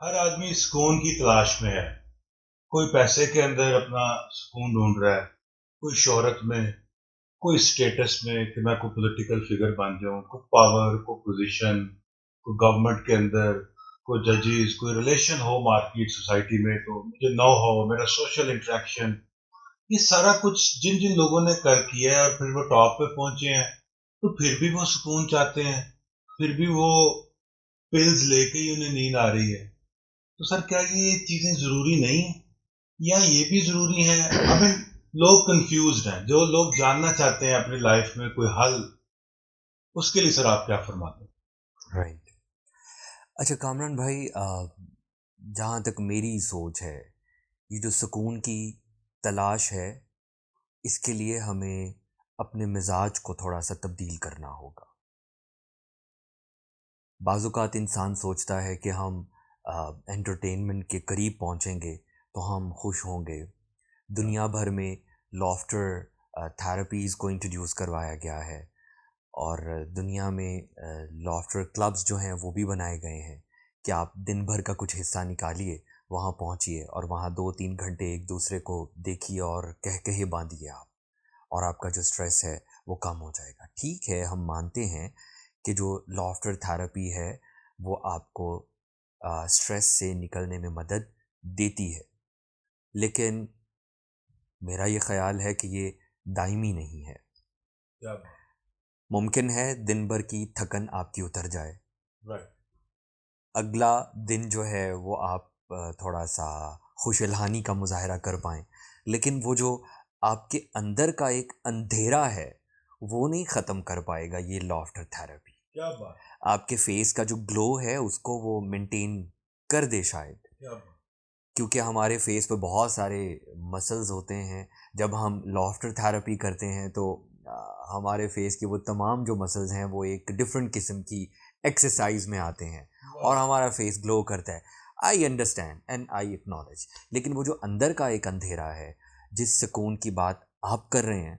हर आदमी सुकून की तलाश में है। कोई पैसे के अंदर अपना सुकून ढूंढ रहा है, कोई शोहरत में, कोई स्टेटस में कि मैं कोई पॉलिटिकल फिगर बन जाऊं, कोई पावर, कोई पोजीशन, कोई गवर्नमेंट के अंदर, कोई जजेस, कोई रिलेशन हो मार्केट सोसाइटी में, तो मुझे नो हो मेरा सोशल इंटरेक्शन। ये सारा कुछ जिन जिन लोगों ने कर किया है और फिर वो टॉप पे पहुंचे हैं, तो फिर भी वो सुकून चाहते हैं, फिर भी वो पिल्स लेके ही उन्हें नींद आ रही है। तो सर क्या ये चीजें जरूरी नहीं है, या ये भी जरूरी है? आई मीन, लोग कंफ्यूज्ड हैं, जो लोग जानना चाहते हैं अपनी लाइफ में कोई हल, उसके लिए सर आप क्या फरमाते हैं? राइट। अच्छा कामरान भाई, जहाँ तक मेरी सोच है, ये जो सुकून की तलाश है, इसके लिए हमें अपने मिजाज को थोड़ा सा तब्दील करना होगा। बाज़ात इंसान सोचता है कि हम एंटरटेनमेंट के करीब पहुँचेंगे तो हम खुश होंगे। दुनिया भर में लॉफ्टर थेरेपीज़ को इंट्रोड्यूस करवाया गया है, और दुनिया में लॉफ्टर क्लब्स जो हैं वो भी बनाए गए हैं कि आप दिन भर का कुछ हिस्सा निकालिए, वहाँ पहुँचिए और वहाँ 2-3 घंटे एक दूसरे को देखिए और कह कहे बांधिए आप, और आपका जो स्ट्रेस है वो कम हो जाएगा। ठीक है, हम मानते हैं कि जो लॉफ्टर थेरेपी है वो आपको स्ट्रेस से निकलने में मदद देती है, लेकिन मेरा ये ख्याल है कि ये दायमी नहीं है। क्या बात। मुमकिन है दिन भर की थकन आपकी उतर जाए, राइट। अगला दिन जो है वो आप थोड़ा सा खुशहाली का मुजाहरा कर पाएँ, लेकिन वो जो आपके अंदर का एक अंधेरा है वो नहीं ख़त्म कर पाएगा ये लॉफ्टर थेरेपी। क्या बात। आपके फेस का जो ग्लो है उसको वो मेंटेन कर दे शायद, क्या बात। क्योंकि हमारे फेस पे बहुत सारे मसल्स होते हैं। जब हम लॉफ्टर थेरेपी करते हैं तो हमारे फेस के वो तमाम जो मसल्स हैं वो एक डिफरेंट किस्म की एक्सरसाइज में आते हैं और वाह। हमारा फेस ग्लो करता है। I understand and I acknowledge, लेकिन वो जो अंदर का एक अंधेरा है, जिस सुकून की बात आप कर रहे हैं,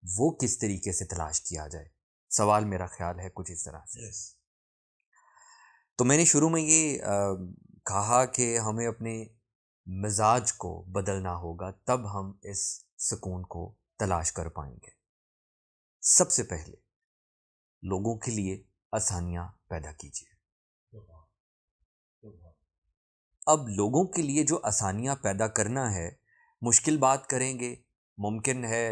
वो किस तरीके से तलाश किया जाए? सवाल मेरा ख्याल है कुछ इस तरह से। यस। तो मैंने शुरू में ये कहा कि हमें अपने मिजाज को बदलना होगा, तब हम इस सुकून को तलाश कर पाएंगे। सबसे पहले लोगों के लिए आसानियां पैदा कीजिए। क्या बात। क्या बात। अब लोगों के लिए जो आसानियां पैदा करना है, मुश्किल बात करेंगे, मुमकिन है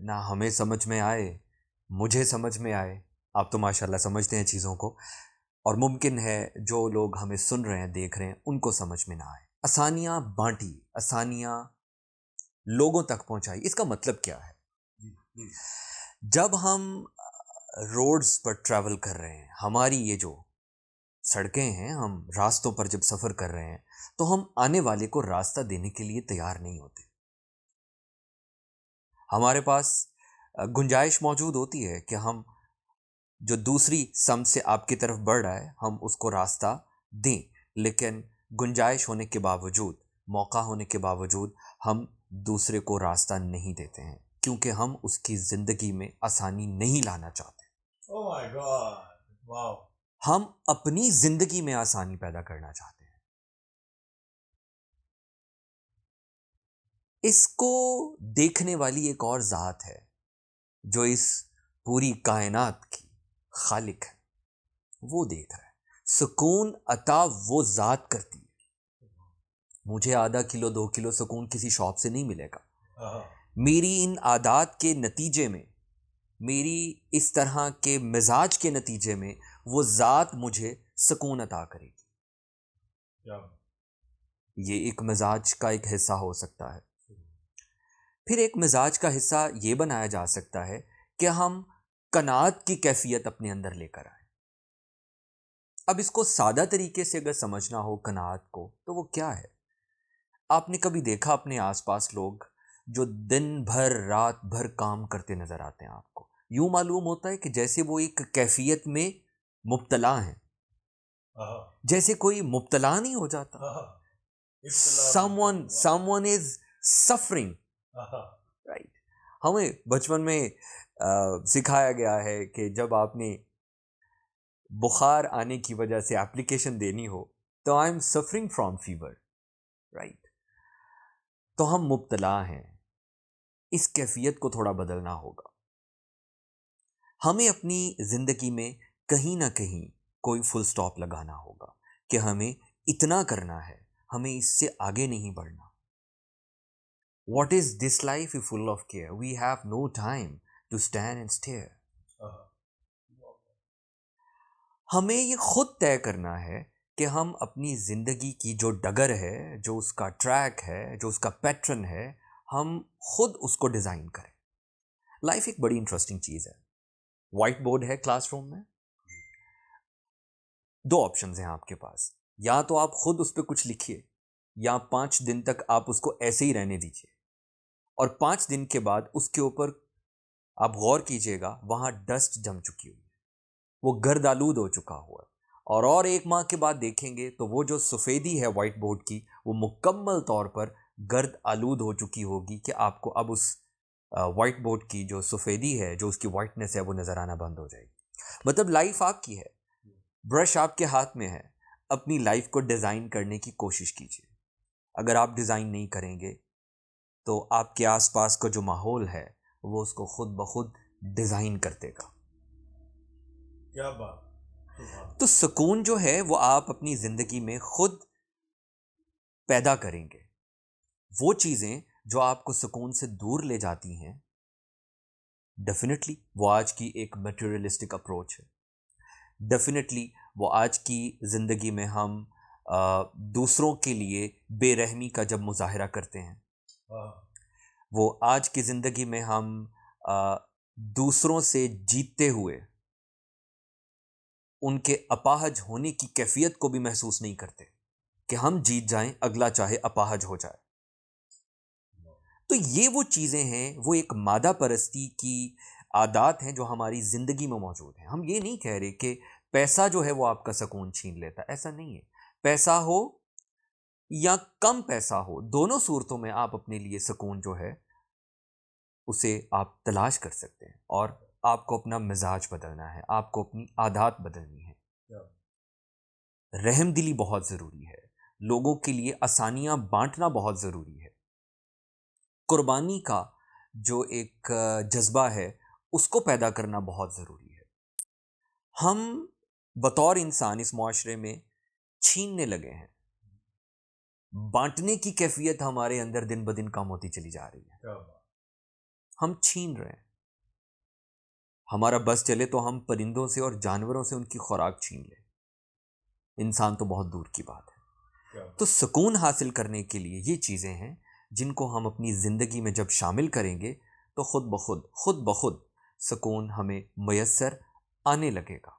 ना हमें समझ में आए, मुझे समझ में आए। आप तो माशाल्लाह समझते हैं चीज़ों को, और मुमकिन है जो लोग हमें सुन रहे हैं, देख रहे हैं, उनको समझ में ना आए। आसानियां बांटी, आसानियां लोगों तक पहुंचाई, इसका मतलब क्या है? जी प्लीज। जब हम रोड्स पर ट्रैवल कर रहे हैं, हमारी ये जो सड़कें हैं, हम रास्तों पर जब सफ़र कर रहे हैं, तो हम आने वाले को रास्ता देने के लिए तैयार नहीं होते। हमारे पास गुंजाइश मौजूद होती है कि हम जो दूसरी सम से आपकी तरफ बढ़ रहा है, हम उसको रास्ता दें, लेकिन गुंजाइश होने के बावजूद, मौका होने के बावजूद, हम दूसरे को रास्ता नहीं देते हैं, क्योंकि हम उसकी ज़िंदगी में आसानी नहीं लाना चाहते। Oh my God. वाओ। हम अपनी ज़िंदगी में आसानी पैदा करना चाहते हैं। इसको देखने वाली एक और ज़ात है जो इस पूरी कायनात की खालिक है, वो देख रहा है। सुकून अता वो ज़ात करती है। मुझे आधा किलो 2 किलो सुकून किसी शॉप से नहीं मिलेगा। हाँ। मेरी इन आदात के नतीजे में, मेरी इस तरह के मिजाज के नतीजे में, वो ज़ात मुझे सुकून अता करेगी। क्या। ये एक मिजाज का एक हिस्सा हो सकता है। फिर एक मिजाज का हिस्सा ये बनाया जा सकता है कि हम कनात की कैफियत अपने अंदर लेकर आए। अब इसको सादा तरीके से अगर समझना हो कनात को, तो वो क्या है? आपने कभी देखा अपने आसपास लोग जो दिन भर रात भर काम करते नजर आते हैं? आपको यूं मालूम होता है कि जैसे वो एक कैफियत में मुब्तला हैं, हाँ। जैसे कोई मुब्तला नहीं हो जाता। हाँ। इब्तला में समवन मुबतला। वाह। समवन इज सफरिंग, हाँ। राइट? हमें बचपन में सिखाया गया है कि जब आपने बुखार आने की वजह से एप्लीकेशन देनी हो, तो I am suffering from fever, right? तो हम मुब्तला हैं। इस कैफियत को थोड़ा बदलना होगा। हमें अपनी जिंदगी में कहीं ना कहीं कोई फुल स्टॉप लगाना होगा कि हमें इतना करना है, हमें इससे आगे नहीं बढ़ना। What is this life if full of care? We have no time to stand and stare. हमें ये खुद तय करना है कि हम अपनी जिंदगी की जो डगर है, जो उसका ट्रैक है, जो उसका पैटर्न है, हम खुद उसको डिजाइन करें। लाइफ एक बड़ी इंटरेस्टिंग चीज है। व्हाइट बोर्ड है क्लासरूम में, दो ऑप्शंस हैं आपके पास। या तो आप खुद उस पर कुछ लिखिए, या 5 दिन तक आप उसको ऐसे ही रहने दीजिए, और 5 दिन के बाद उसके ऊपर आप गौर कीजिएगा, वहां डस्ट जम चुकी हुई है, वो गर्द आलूद हो चुका हुआ है। और 1 माह के बाद देखेंगे तो वो जो सफ़ेदी है व्हाइट बोर्ड की, वो मुकम्मल तौर पर गर्द आलूद हो चुकी होगी कि आपको अब उस व्हाइट बोर्ड की जो सफ़ेदी है, जो उसकी वाइटनेस है, वो नज़र आना बंद हो जाएगी। मतलब लाइफ आपकी है, ब्रश आपके हाथ में है। अपनी लाइफ को डिज़ाइन करने की कोशिश कीजिए। अगर आप डिज़ाइन नहीं करेंगे तो आपके आसपास का जो माहौल है वो उसको खुद ब खुद डिज़ाइन कर देगा। क्या बात। तो सुकून जो है वो आप अपनी ज़िंदगी में खुद पैदा करेंगे। वो चीज़ें जो आपको सुकून से दूर ले जाती हैं, डेफिनेटली वो आज की एक मटेरियलिस्टिक अप्रोच है। डेफिनेटली वो आज की ज़िंदगी में हम दूसरों के लिए बेरहमी का जब मुजाहरा करते हैं, वो आज की ज़िंदगी में हम दूसरों से जीतते हुए उनके अपाहज होने की कैफियत को भी महसूस नहीं करते कि हम जीत जाएं, अगला चाहे अपाहज हो जाए। तो ये वो चीज़ें हैं, वो एक मादा परस्ती की आदत हैं जो हमारी ज़िंदगी में मौजूद हैं। हम ये नहीं कह रहे कि पैसा जो है वो आपका सुकून छीन लेता, ऐसा नहीं है। पैसा हो या कम पैसा हो, दोनों सूरतों में आप अपने लिए सुकून जो है उसे आप तलाश कर सकते हैं। और आपको अपना मिजाज बदलना है, आपको अपनी आदत बदलनी है। रहमदिली बहुत ज़रूरी है, लोगों के लिए आसानियां बांटना बहुत ज़रूरी है। कुर्बानी का जो एक जज्बा है उसको पैदा करना बहुत ज़रूरी है। हम बतौर इंसान इस मुआशरे में छीनने लगे हैं। बांटने की कैफियत हमारे अंदर दिन ब दिन कम होती चली जा रही है। हम छीन रहे हैं। हमारा बस चले तो हम परिंदों से और जानवरों से उनकी खुराक छीन लें, इंसान तो बहुत दूर की बात है। तो सुकून हासिल करने के लिए ये चीज़ें हैं जिनको हम अपनी ज़िंदगी में जब शामिल करेंगे तो खुद ब खुद सुकून हमें मयस्सर आने लगेगा।